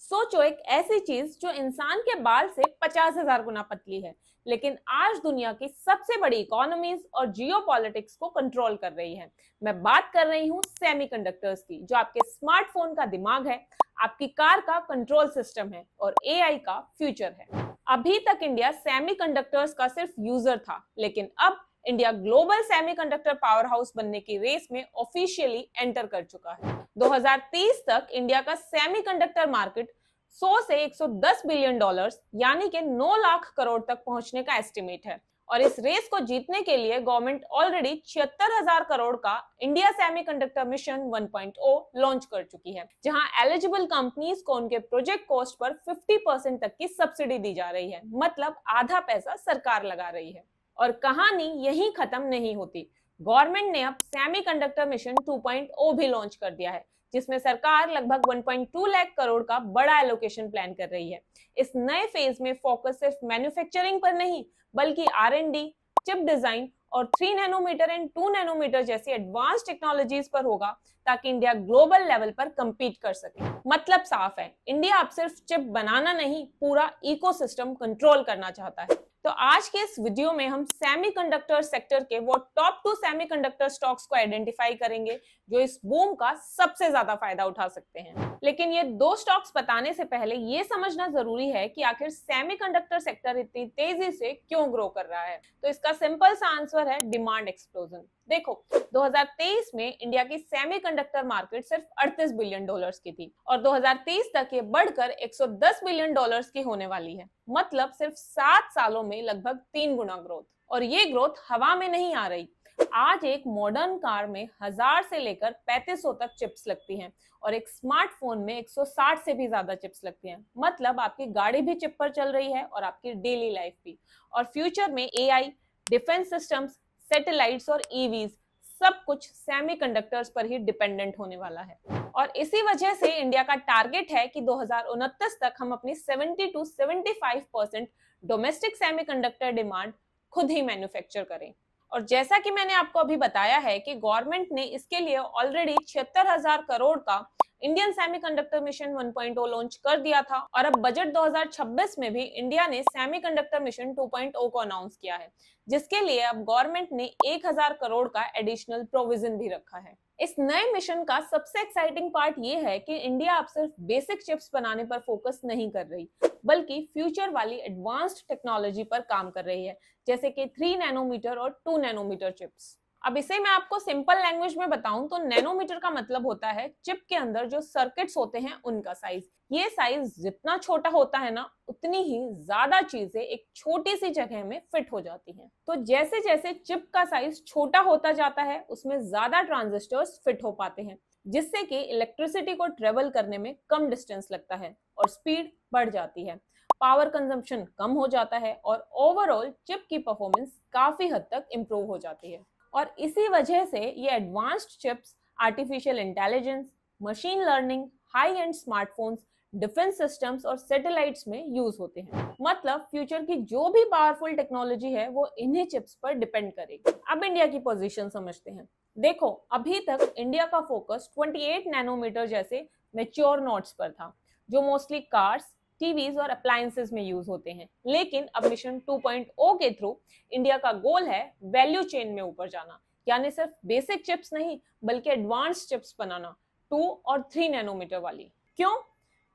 सोचो एक ऐसी चीज जो इंसान के बाल से 50,000 गुना पतली है, लेकिन आज दुनिया की सबसे बड़ी इकोनॉमीज और जियोपॉलिटिक्स को कंट्रोल कर रही है। मैं बात कर रही हूँ सेमीकंडक्टर्स की, जो आपके स्मार्टफोन का दिमाग है, आपकी कार का कंट्रोल सिस्टम है और एआई का फ्यूचर है। अभी तक इंडिया सेमीकंडक्टर्स का सिर्फ यूजर था, लेकिन अब India global semiconductor power house बनने की रेस में ऑफिशियली एंटर कर चुका है। 2030 तक इंडिया का सेमीकंडक्टर मार्केट 100 से 110 बिलियन डॉलर्स यानी कि 9 लाख करोड़ तक पहुंचने का एस्टिमेट है। और इस रेस को जीतने के लिए गवर्नमेंट ऑलरेडी 76,000 करोड़ का इंडिया सेमीकंडक्टर मिशन 1.0 लॉन्च कर चुकी है, जहां एलिजिबल कंपनीज को उनके प्रोजेक्ट कॉस्ट पर 50% तक की सब्सिडी दी जा रही है। मतलब आधा पैसा सरकार लगा रही है। और कहानी यहीं खत्म नहीं होती। गवर्नमेंट ने अब सेमीकंडक्टर मिशन 2.0 भी लॉन्च कर दिया है, जिसमें सरकार लगभग 1.2 लाख करोड़ का बड़ा एलोकेशन प्लान कर रही है। इस नए फेज में फोकस सिर्फ मैन्युफैक्चरिंग पर नहीं, बल्कि R&D, चिप डिजाइन और 3 नैनोमीटर एंड 2 नैनोमीटर जैसी एडवांस टेक्नोलॉजीज पर होगा, ताकि इंडिया ग्लोबल लेवल पर कंपीट कर सके। मतलब साफ है, इंडिया अब सिर्फ चिप बनाना नहीं, पूरा इकोसिस्टम कंट्रोल करना चाहता है। तो आज के इस वीडियो में हम सेमीकंडक्टर सेक्टर के वो टॉप 2 सेमीकंडक्टर स्टॉक्स को आइडेंटिफाई करेंगे जो इस बूम का सबसे ज्यादा फायदा उठा सकते हैं। लेकिन ये दो स्टॉक्स बताने से पहले ये समझना जरूरी है कि आखिर सेमीकंडक्टर सेक्टर इतनी तेजी से क्यों ग्रो कर रहा है। तो इसका सिंपल सा आंसर है डिमांड एक्सप्लोजन। देखो, 2023 में इंडिया की सेमीकंडक्टर मार्केट सिर्फ 38 बिलियन डॉलर्स की थी और 2030 तक ये बढ़कर 110 बिलियन डॉलर्स की होने वाली है। मतलब सिर्फ 7 सालों में लगभग 3 गुना ग्रोथ। और ये ग्रोथ हवा में नहीं आ रही। आज एक मॉडर्न कार में 1000 से लेकर 3500 तक चिप्स लगती हैं और एक स्मार्टफोन में 160 से भी ज्यादा चिप्स लगती हैं। मतलब आपकी गाड़ी भी चिप पर चल रही है और आपकी डेली लाइफ भी। और फ्यूचर में एआई, डिफेंस सिस्टम्स, सैटेलाइट्स और ईवीज सब कुछ सेमीकंडक्टर्स पर ही डिपेंडेंट होने वाला है। और इसी वजह से इंडिया का टारगेट है कि 2029 तक हम अपनी 70 to 75% डोमेस्टिक सेमीकंडक्टर डिमांड खुद ही मैन्युफैक्चर करें। और जैसा कि मैंने आपको अभी बताया है कि गवर्नमेंट ने इसके लिए ऑलरेडी 76,000 करोड़ का इंडियन सेमीकंडक्टर मिशन 1.0 लॉन्च कर दिया था और अब बजट 2026 में भी इंडिया ने सेमीकंडक्टर मिशन 2.0 को अनाउंस किया है, जिसके लिए अब गवर्नमेंट ने 1,000 करोड़ का एडिशनल प्रोविजन भी रखा है। इस नए मिशन का सबसे एक्साइटिंग पार्ट ये है कि इंडिया अब सिर्फ बेसिक चिप्स बनाने पर फोकस नहीं कर रही, बल्कि फ्यूचर वाली एडवांस्ड टेक्नोलॉजी पर काम कर रही है, जैसे कि 3 नैनोमीटर और 2 नैनोमीटर चिप्स। अब इसे मैं आपको सिंपल लैंग्वेज में बताऊं तो नैनोमीटर का मतलब होता है चिप के अंदर जो सर्किट्स होते हैं उनका साइज। ये साइज जितना छोटा होता है ना, उतनी ही ज्यादा चीजें एक छोटी सी जगह में फिट हो जाती हैं। तो जैसे जैसे चिप का साइज छोटा होता जाता है, उसमें ज्यादा ट्रांजिस्टर्स फिट हो पाते हैं, जिससे कि इलेक्ट्रिसिटी को ट्रेवल करने में कम डिस्टेंस लगता है और स्पीड बढ़ जाती है, पावर कंजम्पशन कम हो जाता है और ओवरऑल चिप की परफॉर्मेंस काफी हद तक इंप्रूव हो जाती है। और इसी वजह से ये advanced chips artificial intelligence, machine learning, high and smartphones, defence systems और सैटेलाइट्स में यूज होते हैं। मतलब फ्यूचर की जो भी पावरफुल टेक्नोलॉजी है वो इन्हीं चिप्स पर डिपेंड करेगी। अब इंडिया की पोजीशन समझते हैं। देखो, अभी तक इंडिया का फोकस 28 नैनोमीटर जैसे मैच्योर नोड्स पर था, जो मोस्टली कार्स, टीवीज और अप्लायंसेस में यूज होते हैं। लेकिन अब मिशन 2.0 के थ्रू इंडिया का गोल है वैल्यू चेन में ऊपर जाना, यानी सिर्फ बेसिक चिप्स नहीं बल्कि एडवांस्ड चिप्स बनाना, 2 और 3 नैनोमीटर वाली। क्यों?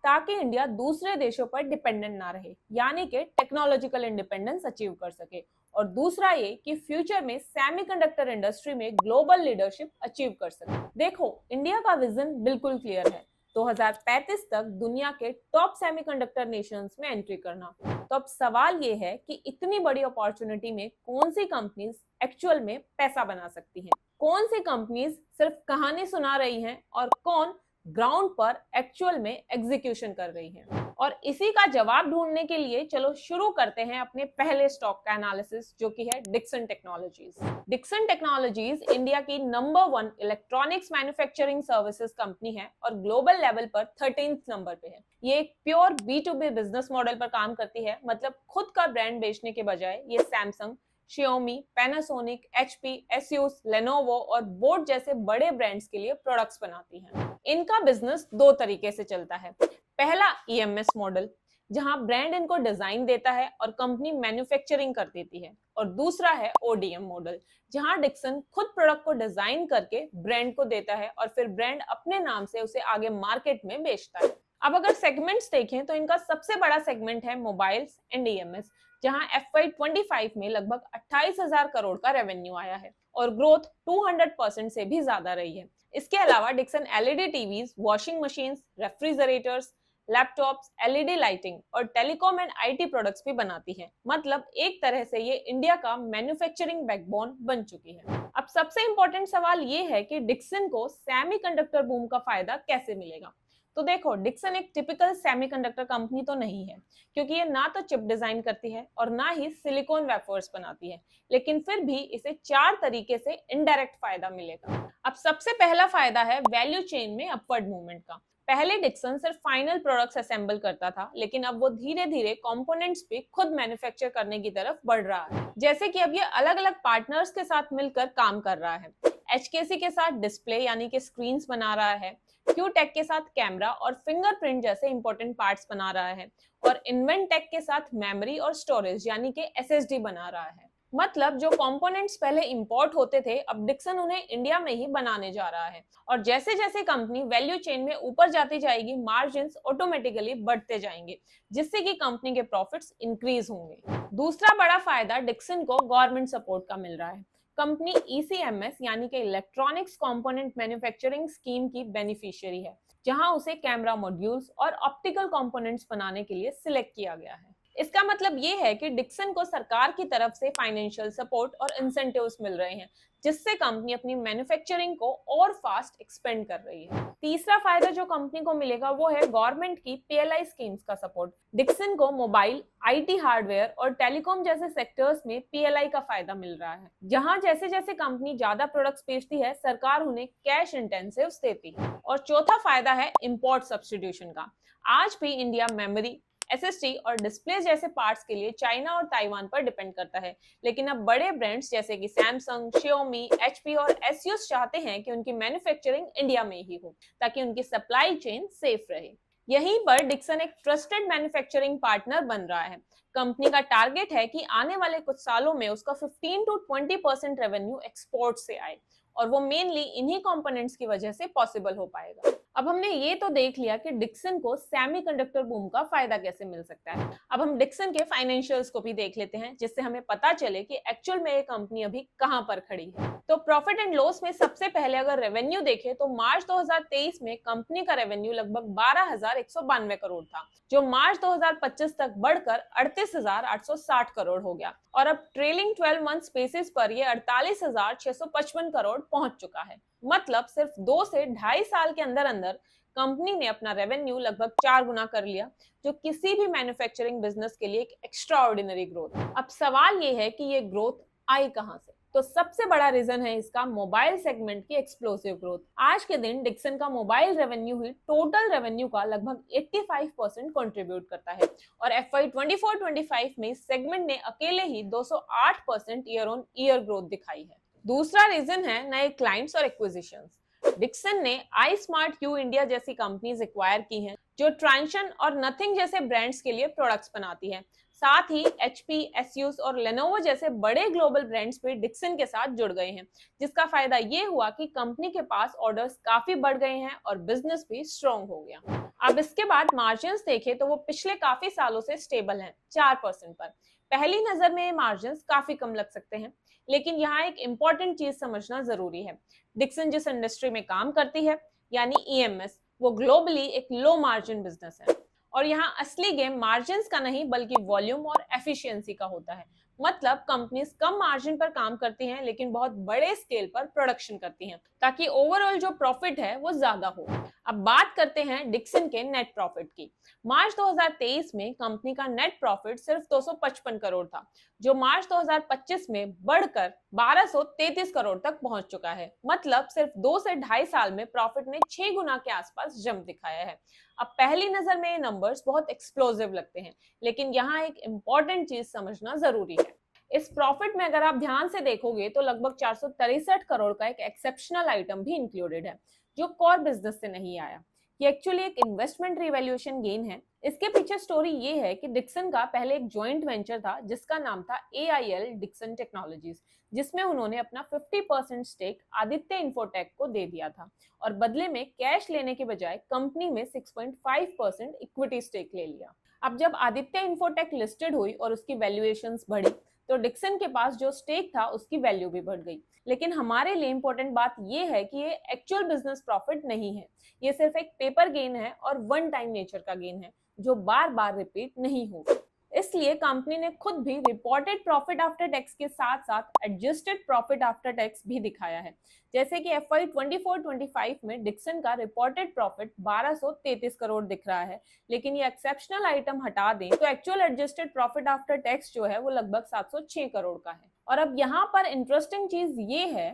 ताकि इंडिया दूसरे देशों पर डिपेंडेंट ना रहे, यानी कि टेक्नोलॉजिकल इंडिपेंडेंस अचीव कर सके। और दूसरा ये कि फ्यूचर में सेमीकंडक्टर इंडस्ट्री में ग्लोबल लीडरशिप अचीव कर सके। देखो, इंडिया का विजन बिल्कुल क्लियर है, 2035 तक दुनिया के टॉप सेमीकंडक्टर नेशंस में एंट्री करना। तो अब सवाल ये है कि इतनी बड़ी अपॉर्चुनिटी में कौन सी कंपनीज एक्चुअल में पैसा बना सकती हैं? कौन सी कंपनीज सिर्फ कहानी सुना रही हैं और कौन ग्राउंड पर एक्चुअल में एग्जीक्यूशन कर रही हैं? और इसी का जवाब ढूंढने के लिए चलो शुरू करते हैं अपने पहले स्टॉक का एनालिसिस, जो कि है Dixon Technologies. Dixon Technologies India की number 1 electronics manufacturing services company है और ग्लोबल लेवल पर 13th नंबर पे है। ये एक प्योर B2B बिजनेस मॉडल पर काम करती है। मतलब खुद का ब्रांड बेचने के बजाय ये Samsung, Xiaomi, Panasonic, HP, Asus, Lenovo और बोट जैसे बड़े ब्रांड्स के लिए प्रोडक्ट्स बनाती हैं। इनका बिजनेस दो तरीके से चलता है। पहला ईएमएस मॉडल, जहां ब्रांड इनको डिजाइन देता है और कंपनी मैन्युफैक्चरिंग कर देती है, और दूसरा है ओडीएम मॉडल, जहां डिक्सन खुद प्रोडक्ट को डिजाइन करके ब्रांड को देता है और फिर ब्रांड अपने नाम से उसे आगे मार्केट में बेचता है। अब अगर सेगमेंट्स देखें तो इनका सबसे बड़ा सेगमेंट है मोबाइल्स एंड ईएमएस, जहां FY25 में लगभग 28,000 करोड़ का रेवेन्यू आया है और ग्रोथ 200% से भी ज्यादा रही है। इसके अलावा Dixon LED TVs, washing machines, refrigerators, laptops, LED lighting और टेलीकॉम एंड आईटी प्रोडक्ट्स भी बनाती है। मतलब एक तरह से ये इंडिया का मैन्युफैक्चरिंग बैकबोन बन चुकी है। अब सबसे इंपॉर्टेंट सवाल ये है कि डिक्सन को सेमीकंडक्टर बूम का फायदा कैसे मिलेगा। तो देखो, डिक्सन एक टिपिकल सेमीकंडक्टर कंपनी तो नहीं है, क्योंकि ये ना तो चिप डिजाइन करती है और ना ही सिलिकॉन वेफर्स बनाती है, लेकिन फिर भी इसे 4 तरीके से इनडायरेक्ट फायदा मिलेगा। अब सबसे पहला फायदा है वैल्यू चेन में अपवर्ड मूवमेंट का। पहले डिक्सन सिर्फ फाइनल प्रोडक्ट्स असेंबल करता था, लेकिन अब वो धीरे धीरे कंपोनेंट्स भी खुद मैन्युफैक्चर करने की तरफ बढ़ रहा है। जैसे कि अब ये अलग अलग पार्टनर्स के साथ मिलकर काम कर रहा है। HKC के साथ डिस्प्ले यानी कि स्क्रीन्स बना रहा है, क्यूटेक के साथ कैमरा और फिंगरप्रिंट जैसे इंपॉर्टेंट पार्ट्स बना रहा है, और इन्वेंटेक के साथ मेमोरी और स्टोरेज यानी कि SSD बना रहा है। मतलब जो कंपोनेंट्स पहले इंपोर्ट होते थे, अब डिक्सन उन्हें इंडिया में ही बनाने जा रहा है। और जैसे जैसे कंपनी वैल्यू चेन में ऊपर जाती जाएगी, मार्जिन्स ऑटोमेटिकली बढ़ते जाएंगे, जिससे कि कंपनी के प्रॉफिट्स इंक्रीज होंगे। दूसरा बड़ा फायदा डिक्सन को गवर्नमेंट सपोर्ट का मिल रहा है। कंपनी ECMS यानी कि इलेक्ट्रॉनिक्स कंपोनेंट मैन्युफैक्चरिंग स्कीम की बेनिफिशियरी है, जहां उसे कैमरा मॉड्यूल्स और ऑप्टिकल कंपोनेंट्स बनाने के लिए सिलेक्ट किया गया है। इसका मतलब ये है कि डिक्सन को सरकार की तरफ से फाइनेंशियल सपोर्ट और इंसेंटिव्स मिल रहे हैं, जिससे कंपनी अपनी मैन्युफैक्चरिंग को और फास्ट एक्सपेंड कर रही है। तीसरा फायदा जो कंपनी को मिलेगा वो है गवर्नमेंट की PLI स्कीम्स का सपोर्ट। डिक्सन को मोबाइल, IT हार्डवेयर और टेलीकॉम जैसे सेक्टर्स में PLI का फायदा मिल रहा है, जहां जैसे जैसे कंपनी ज्यादा प्रोडक्ट्स बेचती है, सरकार उन्हें कैश इंटेंसिव्स देती है। और चौथा फायदा है इंपोर्ट सब्स्टिट्यूशन का। आज भी इंडिया मेमोरी, SSD और डिस्प्ले जैसे पार्ट्स के लिए चाइना और ताइवान पर डिपेंड करता है, लेकिन अब बड़े ब्रांड्स जैसे कि सैमसंग, Xiaomi, HP और Asus चाहते हैं कि उनकी मैन्युफैक्चरिंग इंडिया में ही हो, ताकि उनकी सप्लाई चेन सेफ रहे। यहीं पर डिक्सन एक ट्रस्टेड मैन्युफैक्चरिंग पार्टनर बन रहा है। कंपनी का टारगेट है कि आने वाले कुछ सालों में उसका 15 to 20% रेवेन्यू एक्सपोर्ट से आए, और वो मेनली इन्हीं कंपोनेंट्स की वजह से पॉसिबल हो पाएगा। अब हमने ये तो देख लिया कि डिक्सन को सेमीकंडक्टर बूम का फायदा कैसे मिल सकता है। अब हम डिक्सन के फाइनेंशियल्स को भी देख लेते हैं, जिससे हमें पता चले कि एक्चुअल में ये कंपनी अभी कहां पर खड़ी है। तो प्रॉफिट एंड लॉस में सबसे पहले अगर रेवेन्यू देखें तो मार्च 2023 में कंपनी का रेवेन्यू लगभग 12,192 करोड़ था, जो मार्च 2025 तक बढ़कर 38,860 करोड़ हो गया, और अब ट्रेलिंग 12 मंथ्स बेसिस पर ये 48,655 करोड़ पहुंच चुका है। मतलब सिर्फ 2 से 2.5 साल के अंदर अंदर कंपनी ने अपना रेवेन्यू लगभग 4 गुना कर लिया, जो किसी भी मैन्युफैक्चरिंग बिजनेस के लिए एक एक्स्ट्राऑर्डिनरी ग्रोथ है। अब सवाल ये है कि ये ग्रोथ आई कहां से। तो सबसे बड़ा रीजन है इसका मोबाइल सेगमेंट की एक्सप्लोसिव ग्रोथ। आज के दिन डिक्सन का मोबाइल रेवेन्यू ही टोटल रेवेन्यू का लगभग 85% कंट्रीब्यूट करता है, और FY24-25 में सेगमेंट ने अकेले ही 208% ईयर ऑन ईयर ग्रोथ दिखाई है। दूसरा रीजन है नए क्लाइंट्स और एक्विजिशंस। डिक्सन ने iSmartU इंडिया जैसी कंपनीज एक्वायर की हैं, जो ट्रांशन और नथिंग जैसे ब्रांड्स के लिए प्रोडक्ट्स बनाती है। साथ ही HP, Asus और Lenovo जैसे बड़े ग्लोबल ब्रांड्स भी डिक्सन के साथ जुड़ गए हैं, जिसका फायदा ये हुआ कि कंपनी के पास ऑर्डर्स काफी बढ़ गए हैं और बिजनेस भी स्ट्रॉन्ग हो गया। अब इसके बाद मार्जिन्स देखें तो वो पिछले काफी सालों से स्टेबल हैं, 4% पर। पहली नजर में ये मार्जिन्स काफी कम लग सकते हैं, लेकिन यहाँ एक इंपॉर्टेंट चीज समझना जरूरी है। डिक्सन जिस इंडस्ट्री में काम करती है यानी EMS, वो ग्लोबली एक लो मार्जिन बिजनेस है, और यहाँ असली गेम मार्जिन्स का नहीं बल्कि वॉल्यूम और एफिशिएंसी का होता है। मतलब कंपनीज कम मार्जिन पर काम करती हैं, लेकिन बहुत बड़े स्केल पर प्रोडक्शन करती हैं, ताकि ओवरऑल जो प्रॉफिट है वो ज्यादा हो। अब बात करते हैं डिक्सन के नेट प्रॉफिट की। मार्च 2023 में कंपनी का नेट प्रॉफिट सिर्फ 255 करोड़ था, जो मार्च 2025 में बढ़कर 1233 करोड़ तक पहुंच चुका है। मतलब सिर्फ 2 से 2.5 साल में प्रॉफिट ने 6 गुना के आसपास जंप दिखाया है। अब पहली नजर में ये नंबर्स बहुत एक्सप्लोसिव लगते हैं, लेकिन यहाँ एक इंपॉर्टेंट चीज समझना जरूरी है। इस प्रॉफिट में अगर आप ध्यान से देखोगे तो लगभग 463 करोड़ का एक एक्सेप्शनल आइटम भी इंक्लूडेड है, जो कोर बिजनेस से नहीं आया। ये एक्चुअली एक इन्वेस्टमेंट रिवैल्यूएशन गेन है। इसके पीछे स्टोरी ये है कि डिक्सन का पहले एक जॉइंट वेंचर था जिसका नाम था AIL डिक्सन टेक्नोलॉजीज, जिसमें उन्होंने अपना 50% स्टेक आदित्य इंफोटेक को दे दिया था और बदले में कैश लेने के बजाय कंपनी में 6.5% इक्विटी स्टेक ले लिया। अब जब आदित्य इंफोटेक लिस्टेड हुई और उसकी वैल्यूएशंस बढ़ी तो डिक्सन के पास जो स्टेक था उसकी वैल्यू भी बढ़ गई। लेकिन हमारे लिए इंपॉर्टेंट बात ये है कि ये एक्चुअल बिजनेस प्रॉफिट नहीं है, ये सिर्फ एक पेपर गेन है और वन टाइम नेचर का गेन है जो बार बार रिपीट नहीं होगा। इसलिए कंपनी ने खुद भी रिपोर्टेड प्रॉफिट आफ्टर टैक्स के साथ साथ एडजस्टेड प्रॉफिट आफ्टर टैक्स भी दिखाया है। जैसे कि FY 24-25 में डिक्सन का रिपोर्टेड प्रॉफिट 1233 करोड़ दिख रहा है, लेकिन ये एक्सेप्शनल आइटम हटा दें तो actual adjusted profit after tax जो है वो लगभग 706 करोड़ का है। और अब यहाँ पर इंटरेस्टिंग चीज ये है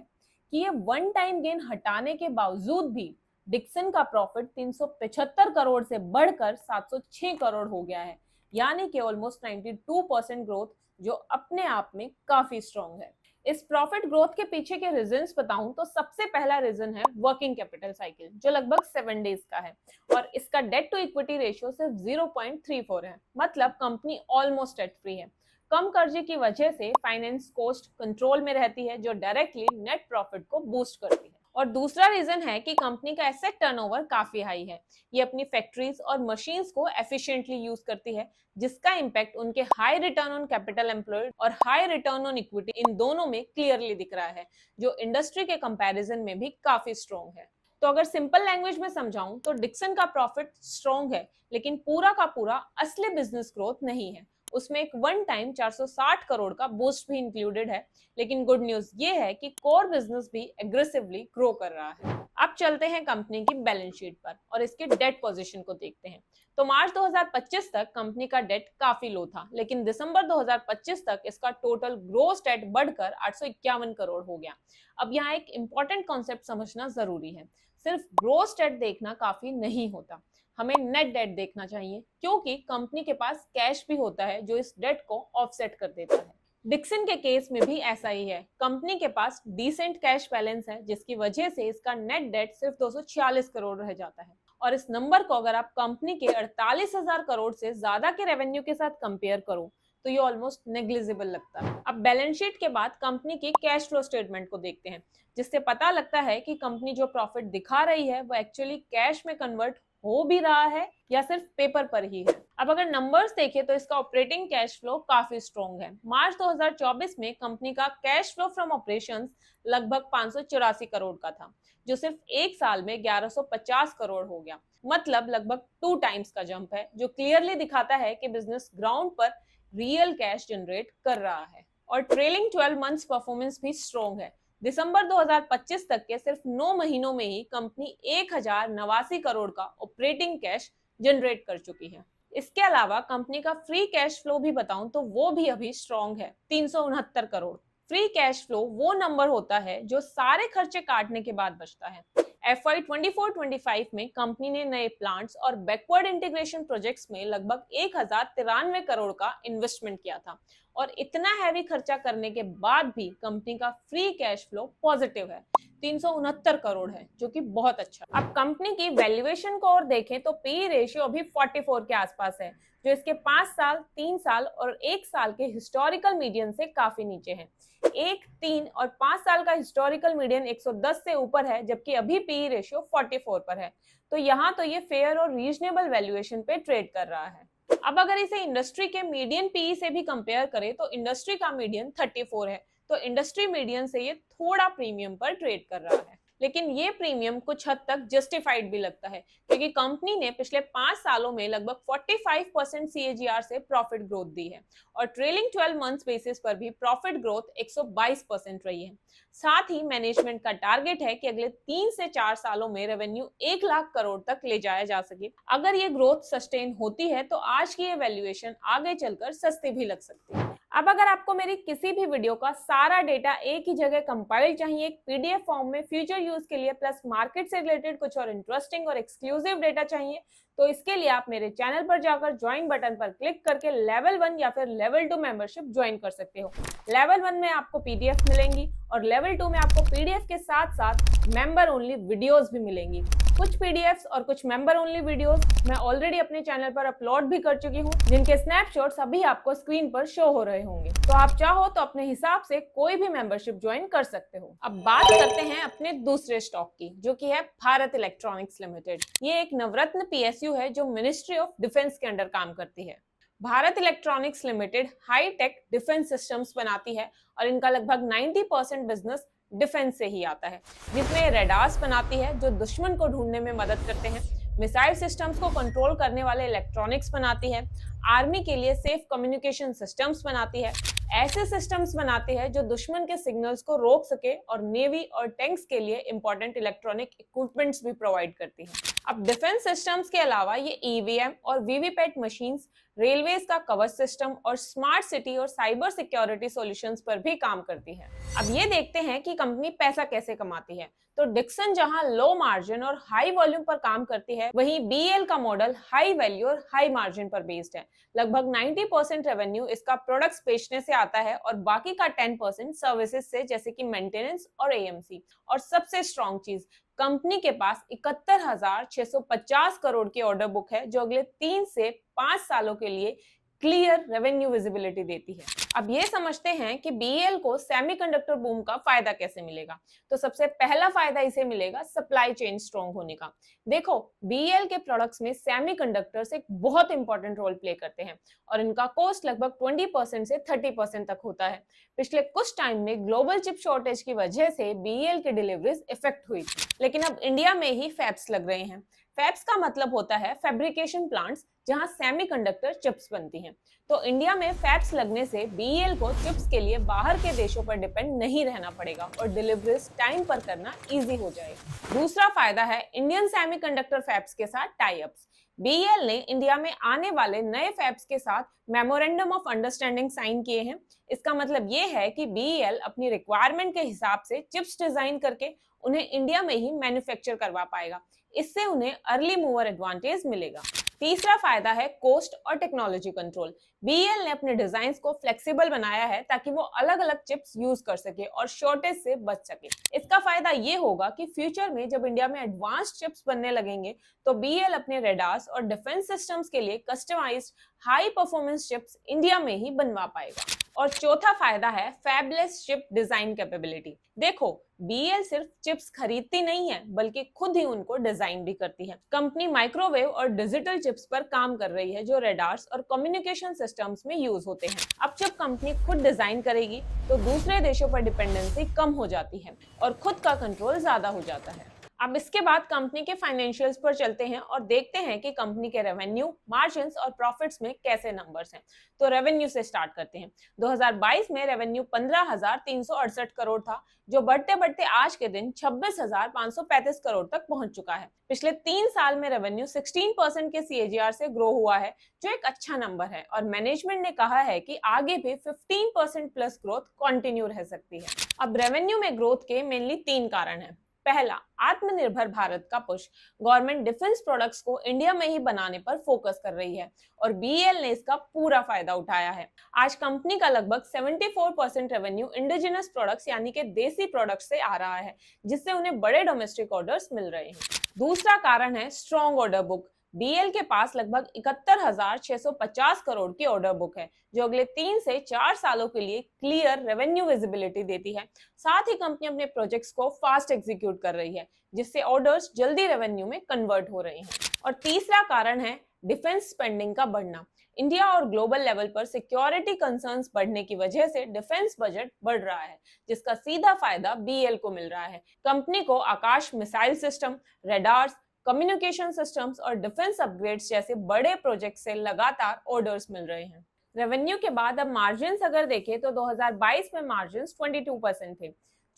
कि ये वन टाइम गेन हटाने के बावजूद भी डिक्सन का प्रॉफिट 375 करोड़ से बढ़कर 706 करोड़ हो गया है, यानी कि ऑलमोस्ट 92% ग्रोथ, जो अपने आप में काफी स्ट्रॉन्ग है। इस प्रॉफिट ग्रोथ के पीछे के रीजंस बताऊं तो सबसे पहला रीजन है वर्किंग कैपिटल साइकिल, जो लगभग 7 डेज का है और इसका डेट टू इक्विटी रेशियो सिर्फ 0.34 है, मतलब कंपनी ऑलमोस्ट डेट फ्री है। कम कर्जे की वजह से फाइनेंस कॉस्ट कंट्रोल में रहती है, जो डायरेक्टली नेट प्रॉफिट को बूस्ट करती है। और दूसरा रीजन है कि कंपनी का एसेट टर्नओवर काफी हाई है। ये अपनी फैक्ट्रीज और मशीन्स को एफिशिएंटली यूज करती है, जिसका इंपैक्ट उनके high return on capital employed और हाई रिटर्न ऑन इक्विटी इन दोनों में क्लियरली दिख रहा है, जो इंडस्ट्री के कंपैरिजन में भी काफी स्ट्रॉन्ग है। तो अगर सिंपल लैंग्वेज में समझाऊं तो डिक्सन का प्रॉफिट स्ट्रॉन्ग है, लेकिन पूरा का पूरा असली बिजनेस ग्रोथ नहीं है। उसमें एक वन टाइम 460 करोड़ का बूस्ट भी इंक्लूडेड है। लेकिन गुड न्यूज ये है कि कोर बिजनेस भी एग्रेसिवली ग्रो कर रहा है। अब चलते हैं कंपनी की बैलेंस शीट पर और इसके डेट पोजीशन को देखते हैं। तो मार्च 2025 तक कंपनी का डेट काफी लो था, लेकिन दिसंबर 2025 तक इसका टोटल ग्रोस डेट बढ़कर 851 करोड़ हो गया। अब यहाँ एक इंपॉर्टेंट कॉन्सेप्ट समझना जरूरी है, सिर्फ ग्रोस डेट देखना काफी नहीं होता, हमें नेट डेट देखना चाहिए, क्योंकि कंपनी के पास कैश भी होता है जो इस डेट को ऑफसेट कर देता है। डिक्सन के केस में भी ऐसा ही है। कंपनी के पास डिसेंट कैश बैलेंस है, जिसकी वजह से इसका नेट डेट सिर्फ 246 करोड़ रह जाता है। और इस नंबर को अगर आप कंपनी के 48,000 करोड़ से ज्यादा के रेवेन्यू के साथ कंपेयर करो तो ये ऑलमोस्ट नेग्लिजिबल लगता है। अब बैलेंस शीट के बाद कंपनी की कैश फ्लो स्टेटमेंट को देखते हैं, जिससे पता लगता है कि कंपनी जो प्रॉफिट दिखा रही है वो एक्चुअली कैश में कन्वर्ट हो भी रहा है या सिर्फ पेपर पर ही है। अब अगर नंबर्स देखें तो इसका ऑपरेटिंग कैश फ्लो काफी स्ट्रॉन्ग है। मार्च 2024 में कंपनी का कैश फ्लो फ्रॉम ऑपरेशंस लगभग 584 करोड़ का था, जो सिर्फ एक साल में 1150 करोड़ हो गया, मतलब लगभग 2 टाइम्स का जंप है, जो क्लियरली दिखाता है कि बिजनेस ग्राउंड पर रियल कैश जनरेट कर रहा है। और ट्रेलिंग 12 मंथ्स परफॉर्मेंस भी स्ट्रॉन्ग है। दिसंबर 2025 तक के सिर्फ 9 महीनों में ही कंपनी 1089 करोड़ का ऑपरेटिंग कैश जनरेट कर चुकी है। इसके अलावा कंपनी का फ्री कैश फ्लो भी बताऊं तो वो भी अभी स्ट्रॉन्ग है, 369 करोड़। फ्री कैश फ्लो वो नंबर होता है जो सारे खर्चे काटने के बाद बचता है। FY 24-25 में कंपनी ने नए प्लांट्स और बैकवर्ड इंटीग्रेशन प्रोजेक्ट्स में लगभग 1093 करोड़ का इन्वेस्टमेंट किया था, और इतना हैवी खर्चा करने के बाद भी कंपनी का फ्री कैश फ्लो पॉजिटिव है, 369 करोड़ है, जो कि बहुत अच्छा। अब कंपनी की वैल्यूएशन को और देखें तो पी रेशियो अभी 44 के आसपास है, जो इसके 5 साल, 3 साल और 1 साल के हिस्टोरिकल मीडियन से काफी नीचे है। 1, 3 और 5 साल का हिस्टोरिकल मीडियन 110 से ऊपर है, जबकि अभी पी रेशियो 44 पर है। तो यहाँ तो ये फेयर और रीजनेबल वैल्यूएशन पे ट्रेड कर रहा है। अब अगर इसे इंडस्ट्री के मीडियन पीई से भी कंपेयर करें तो इंडस्ट्री का मीडियन 34 है, तो इंडस्ट्री मीडियन से ये थोड़ा प्रीमियम पर ट्रेड कर रहा है। लेकिन ये प्रीमियम कुछ हद तक जस्टिफाइड भी लगता है, क्योंकि कंपनी ने पिछले 5 सालों में लगभग 45% CAGR से प्रॉफिट ग्रोथ दी है और ट्रेलिंग 12 मंथ्स बेसिस पर भी प्रॉफिट ग्रोथ 122% रही है। साथ ही मैनेजमेंट का टारगेट है कि अगले 3 से 4 सालों में रेवेन्यू 1 लाख करोड़ तक ले जाया जा सके। अगर ये ग्रोथ सस्टेन होती है तो आज की ये वैल्यूएशन आगे चलकर सस्ती भी लग सकती है। अब अगर आपको मेरी किसी भी वीडियो का सारा डेटा एक ही जगह कंपाइल चाहिए एक PDF फॉर्म में फ्यूचर यूज के लिए, प्लस मार्केट से रिलेटेड कुछ और इंटरेस्टिंग और एक्सक्लूसिव डेटा चाहिए, तो इसके लिए आप मेरे चैनल पर जाकर ज्वाइन बटन पर क्लिक करके लेवल 1 या फिर लेवल 2 मेंबरशिप ज्वाइन कर सकते हो। लेवल 1 में आपको पीडीएफ मिलेंगी और लेवल 2 में आपको पीडीएफ के साथ साथ मेंबर ओनली वीडियोस भी मिलेंगी। कुछ पीडीएफ्स और कुछ मेंबर ओनली वीडियोस मैं ऑलरेडी अपने चैनल पर अपलोड भी कर चुकी हूँ, जिनके स्नैपशॉट्स अभी आपको स्क्रीन पर शो हो रहे होंगे। तो आप चाहो तो अपने हिसाब से कोई भी मेंबरशिप ज्वाइन कर सकते हो। अब बात करते हैं अपने दूसरे स्टॉक की, जो कि है भारत इलेक्ट्रॉनिक्स लिमिटेड। ये एक नवरत्न पीएसयू है जो मिनिस्ट्री ऑफ डिफेंस के अंडर काम करती है। Bharat electronics limited high tech defence systems बनाती है और इनका लगभग 90% बिजनेस डिफेंस से ही आता है, जिसमें रेडार्स बनाती है जो दुश्मन को ढूंढने में मदद करते हैं, मिसाइल सिस्टम्स को कंट्रोल करने वाले इलेक्ट्रॉनिक्स बनाती है, आर्मी के लिए सेफ कम्युनिकेशन सिस्टम्स बनाती है, ऐसे सिस्टम्स बनाती है जो दुश्मन के सिग्नल्स को रोक सके, और नेवी और टैंक्स के लिए इंपॉर्टेंट इलेक्ट्रॉनिक इक्विपमेंट्स भी प्रोवाइड करती है। अब डिफेंस सिस्टम्स के अलावा ये ईवीएम और वीवीपैट मशीन्स, रेलवेज का कवच सिस्टम और स्मार्ट सिटी और साइबर सिक्योरिटी सॉल्यूशंस पर भी काम करती है। अब ये देखते हैं कि कंपनी पैसा कैसे कमाती है। तो डिक्सन जहां लो मार्जिन और हाई वॉल्यूम पर काम करती है, वहीं बीएल का मॉडल हाई वैल्यू और हाई मार्जिन पर बेस्ड है। लगभग 90% रेवेन्यू इसका प्रोडक्ट्स बेचने से आता है और बाकी का 10% सर्विसेज से, जैसे कि मेंटेनेंस और एएमसी। और सबसे स्ट्रॉन्ग चीज, कंपनी के पास 71,650 करोड़ की ऑर्डर बुक है जो अगले 3 से 5 सालों के लिए क्लियर रेवेन्यू विजिबिलिटी देती है। अब ये समझते हैं कि बीएल को सेमीकंडक्टर बूम का फायदा कैसे मिलेगा। तो सबसे पहला फायदा इसे मिलेगा सप्लाई चेन स्ट्रॉन्ग होने का। देखो, बीएल के प्रोडक्ट्स में सेमीकंडक्टर्स एक बहुत इंपॉर्टेंट रोल प्ले करते हैं और इनका कॉस्ट लगभग 20% से 30% तक होता है। पिछले कुछ टाइम में ग्लोबल चिप शॉर्टेज की वजह से बीएल की डिलीवरीज इफेक्ट हुई थी, लेकिन अब इंडिया में ही फैब्स लग रहे हैं। फैब्स का मतलब होता है फैब्रिकेशन प्लांट्स, जहां सेमीकंडक्टर चिप्स बनती हैं। तो इंडिया में फैब्स लगने से बीएल को चिप्स के लिए बाहर के देशों पर डिपेंड नहीं रहना पड़ेगा और डिलीवरीज टाइम पर करना इजी हो जाएगा। दूसरा फायदा है इंडियन सेमीकंडक्टर फैब्स के साथ टाई अप्स। बीएल ने इंडिया में आने वाले नए फैब्स के साथ मेमोरेंडम ऑफ अंडरस्टैंडिंग साइन किए हैं। इसका मतलब ये है कि बीएल अपनी रिक्वायरमेंट के हिसाब से चिप्स डिजाइन करके उन्हें इंडिया में ही मैन्युफैक्चर करवा पाएगा। इससे उन्हें अर्ली मूवर एडवांटेज मिलेगा। तीसरा फायदा है कॉस्ट और टेक्नोलॉजी कंट्रोल। बीएल ने अपने डिजाइन्स को फ्लेक्सिबल बनाया है ताकि वो अलग अलग चिप्स यूज कर सके और शॉर्टेज से बच सके। इसका फायदा ये होगा कि फ्यूचर में जब इंडिया में एडवांस चिप्स बनने लगेंगे तो बीएल अपने रेडार्स और डिफेंस सिस्टम्स के लिए customised high performance chips India में ही बनवा पाएगा। और चौथा फायदा है फैबलेस चिप डिजाइन कैपेबिलिटी। देखो, बीएल सिर्फ चिप्स खरीदती नहीं है, बल्कि खुद ही उनको डिजाइन भी करती है। कंपनी माइक्रोवेव और डिजिटल चिप्स पर काम कर रही है जो रेडार्स और कम्युनिकेशन सिस्टम्स में यूज होते हैं। अब जब कंपनी खुद डिजाइन करेगी तो दूसरे देशों पर डिपेंडेंसी कम हो जाती है और खुद का कंट्रोल ज्यादा हो जाता है। अब इसके बाद कंपनी के फाइनेंशियल्स पर चलते हैं और देखते हैं कि कंपनी के रेवेन्यू, मार्जिन्स और प्रॉफिट्स में कैसे नंबर्स हैं। तो रेवेन्यू से स्टार्ट करते हैं। 2022 में रेवेन्यू 15,368 करोड़ था, जो बढ़ते बढ़ते आज के दिन 26,535 करोड़ तक पहुंच चुका है। पिछले 3 साल में रेवेन्यू 16% के CAGR से ग्रो हुआ है, जो एक अच्छा नंबर है और मैनेजमेंट ने कहा है कि आगे भी 15% प्लस ग्रोथ कंटिन्यू रह सकती है। अब रेवेन्यू में ग्रोथ के मेनली 3 कारण हैं। पहला, आत्मनिर्भर भारत का पुश। गवर्नमेंट डिफेंस प्रोडक्ट्स को इंडिया में ही बनाने पर फोकस कर रही है और बीएल ने इसका पूरा फायदा उठाया है। आज कंपनी का लगभग 74% रेवेन्यू इंडिजिनस प्रोडक्ट्स यानी कि देसी प्रोडक्ट्स से आ रहा है, जिससे उन्हें बड़े डोमेस्टिक ऑर्डर्स मिल रहे हैं। दूसरा कारण है स्ट्रॉन्ग ऑर्डर बुक। बीएल के पास लगभग 71,650 करोड़ की ऑर्डर बुक है, जो अगले 3 से 4 सालों के लिए क्लियर रेवेन्यू विजिबिलिटी देती है। साथ ही कंपनी अपने प्रोजेक्ट्स को फास्ट एग्जीक्यूट कर रही है, जिससे ऑर्डर्स जल्दी रेवेन्यू में कन्वर्ट हो रहे हैं। और तीसरा कारण है डिफेंस स्पेंडिंग का बढ़ना। इंडिया और ग्लोबल लेवल पर सिक्योरिटी कंसर्न्स बढ़ने की वजह से डिफेंस बजट बढ़ रहा है, जिसका सीधा फायदा बीएल को मिल रहा है। कंपनी को Akash missile system, radars, communication systems और डिफेंस अपग्रेड्स जैसे बड़े प्रोजेक्ट से लगातार ऑर्डर्स मिल रहे हैं। रेवेन्यू के बाद अब मार्जिन्स अगर देखें तो 2022 में मार्जिन्स 22% थे,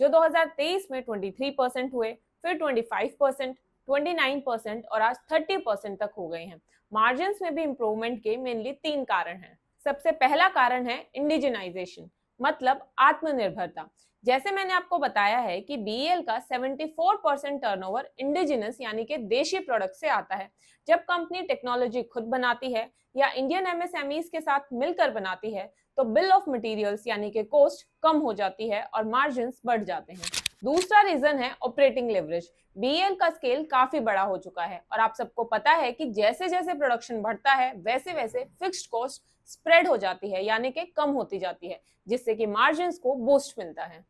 जो 2023 में 23% हुए, फिर 25%, 29% और आज 30% तक हो गए हैं। मार्जिन्स में भी इंप्रूवमेंट के मेनली 3 कारण हैं। सबसे पहला कारण है इंडिजिनाइजेशन, मतलब आत्मनिर्भरता। जैसे मैंने आपको बताया है कि बीईएल का 74% टर्नओवर इंडिजिनस यानी कि देशी प्रोडक्ट से आता है। जब कंपनी टेक्नोलॉजी खुद बनाती है या इंडियन एमएसएमईज के साथ मिलकर बनाती है तो बिल ऑफ मटेरियल्स यानी कि कॉस्ट कम हो जाती है और मार्जिन्स बढ़ जाते हैं। दूसरा रीजन है ऑपरेटिंग लेवरेज। बीईएल का स्केल काफी बड़ा हो चुका है और आप सबको पता है कि जैसे जैसे प्रोडक्शन बढ़ता है वैसे वैसे फिक्स्ड कॉस्ट स्प्रेड हो जाती है यानी कि कम होती जाती है, जिससे कि मार्जिन्स को बूस्ट मिलता है।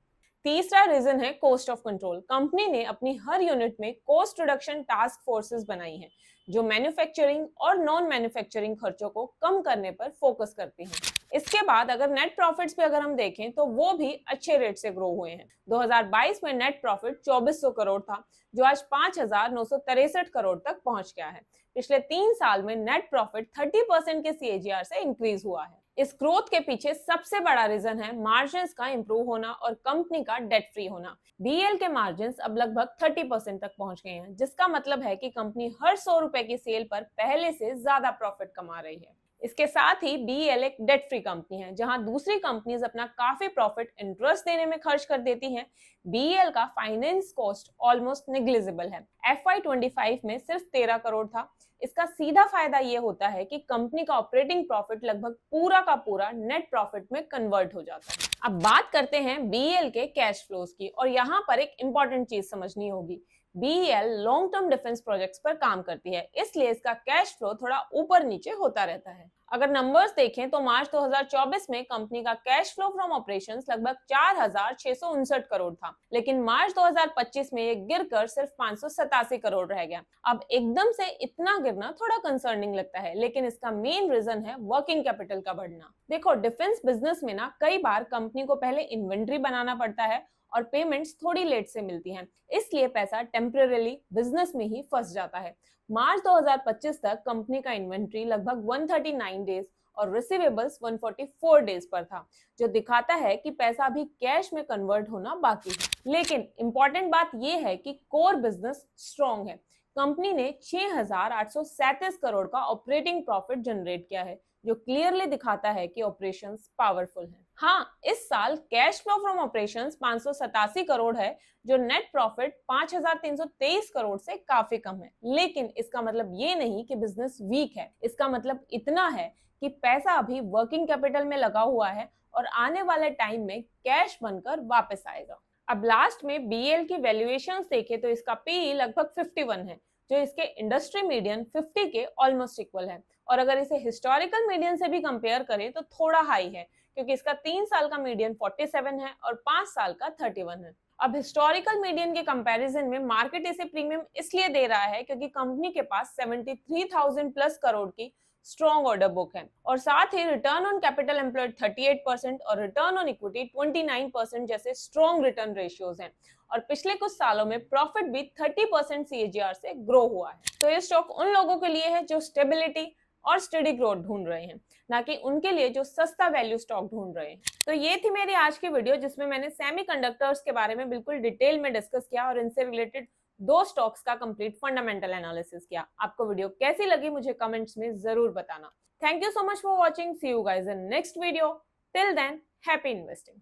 तीसरा रीजन है कॉस्ट ऑफ कंट्रोल। कंपनी ने अपनी हर यूनिट में कॉस्ट रिडक्शन टास्क फोर्सेस बनाई हैं जो मैन्युफैक्चरिंग और नॉन मैन्युफैक्चरिंग खर्चों को कम करने पर फोकस करती हैं। इसके बाद अगर नेट प्रॉफिट्स पे अगर हम देखें तो वो भी अच्छे रेट से ग्रो हुए हैं। 2022 में नेट प्रॉफिट 2400 करोड़ था जो आज 5963 करोड़ तक पहुंच गया है। पिछले 3 साल में नेट प्रॉफिट 30% के सीएजीआर से इंक्रीज हुआ है। इस ग्रोथ के पीछे सबसे बड़ा रीजन है मार्जिन्स का इंप्रूव होना और कंपनी का डेट फ्री होना। बीएल के मार्जिन्स अब लगभग 30% तक पहुंच गए हैं, जिसका मतलब है कि कंपनी हर 100 रुपए की सेल पर पहले से ज्यादा प्रॉफिट कमा रही है। इसके साथ ही बीएल एक डेट फ्री कंपनी है, जहां दूसरी कंपनीज अपना काफी प्रॉफिट इंटरेस्ट देने में खर्च कर देती हैं। बीएल का फाइनेंस कॉस्ट ऑलमोस्ट नेग्लिजिबल है। FY25 में सिर्फ 13 करोड़ था। इसका सीधा फायदा ये होता है कि कंपनी का ऑपरेटिंग प्रॉफिट लगभग पूरा का पूरा नेट प्रॉफिट में कन्वर्ट हो जाता है। अब बात करते हैं बीएल के कैश फ्लोज की, और यहाँ पर एक इंपॉर्टेंट चीज समझनी होगी। BEL long term defence projects पर काम करती है, इसलिए इसका कैश फ्लो थोड़ा ऊपर नीचे होता रहता है। अगर नंबर्स देखें तो मार्च 2024 में कंपनी का कैश फ्लो फ्रॉम ऑपरेशंस लगभग 4659 करोड़ था, लेकिन मार्च 2025 में ये गिरकर सिर्फ 587 करोड़ रह गया। अब एकदम से इतना गिरना थोड़ा कंसर्निंग लगता है, लेकिन इसका मेन रीजन है वर्किंग कैपिटल का बढ़ना। देखो, डिफेंस बिजनेस में ना कई बार कंपनी को पहले इन्वेंट्री बनाना पड़ता है और पेमेंट्स थोड़ी लेट से मिलती हैं, इसलिए पैसा टेम्परेरी बिजनेस में ही फंस जाता है। मार्च 2025 तक कंपनी का इन्वेंट्री लगभग 139 डेज और रिसीवेबल्स 144 डेज पर था, जो दिखाता है कि पैसा अभी कैश में कन्वर्ट होना बाकी है। लेकिन इंपॉर्टेंट बात यह है कि कोर बिजनेस स्ट्रॉन्ग है। कंपनी ने 6837 करोड़ का ऑपरेटिंग प्रॉफिट जनरेट किया है, जो क्लियरली दिखाता है कि ऑपरेशंस पावरफुल है। हाँ, इस साल cash flow from operations 587 crore है, जो नेट प्रॉफिट 5323 करोड़ से काफी कम है। लेकिन इसका मतलब ये नहीं कि बिजनेस वीक है। इसका मतलब इतना है कि पैसा अभी वर्किंग कैपिटल में लगा हुआ है और आने वाले टाइम में कैश बनकर वापस आएगा। अब लास्ट में बीएल की वैल्यूएशंस देखें तो इसका पीई लगभग 51 है, जो इसके इंडस्ट्री मीडियन 50 के ऑलमोस्ट इक्वल है। और अगर इसे हिस्टोरिकल मीडियन से भी कंपेयर करें तो थोड़ा हाई है, क्योंकि इसका 3 साल का मीडियन 47 है और 5 साल का 31 है। अब हिस्टोरिकल मीडियन के कंपैरिजन में मार्केट इसे प्रीमियम इसलिए दे रहा है क्योंकि कंपनी के पास 73,000 प्लस करोड़ की स्ट्रॉन्ग ऑर्डर बुक है, और साथ ही रिटर्न ऑन कैपिटल एम्प्लॉयड 38% और रिटर्न ऑन इक्विटी 29% जैसे स्ट्रॉन्ग रिटर्न रेशियोज हैं। और पिछले कुछ सालों में प्रॉफिट भी 30% सीएजीआर से ग्रो हुआ है। तो ये स्टॉक उन लोगों के लिए है जो स्टेबिलिटी और स्टडी ग्रोथ ढूंढ रहे हैं, ना कि उनके लिए जो सस्ता वैल्यू स्टॉक ढूंढ रहे हैं। तो ये थी मेरी आज की वीडियो, जिसमें मैंने सेमीकंडक्टर्स के बारे में बिल्कुल डिटेल में डिस्कस किया और इनसे रिलेटेड 2 स्टॉक्स का कंप्लीट फंडामेंटल एनालिसिस किया। आपको वीडियो कैसी लगी मुझे कमेंट्स में जरूर बताना। Thank you so much for watching. See you guys in next video. Till then, happy investing.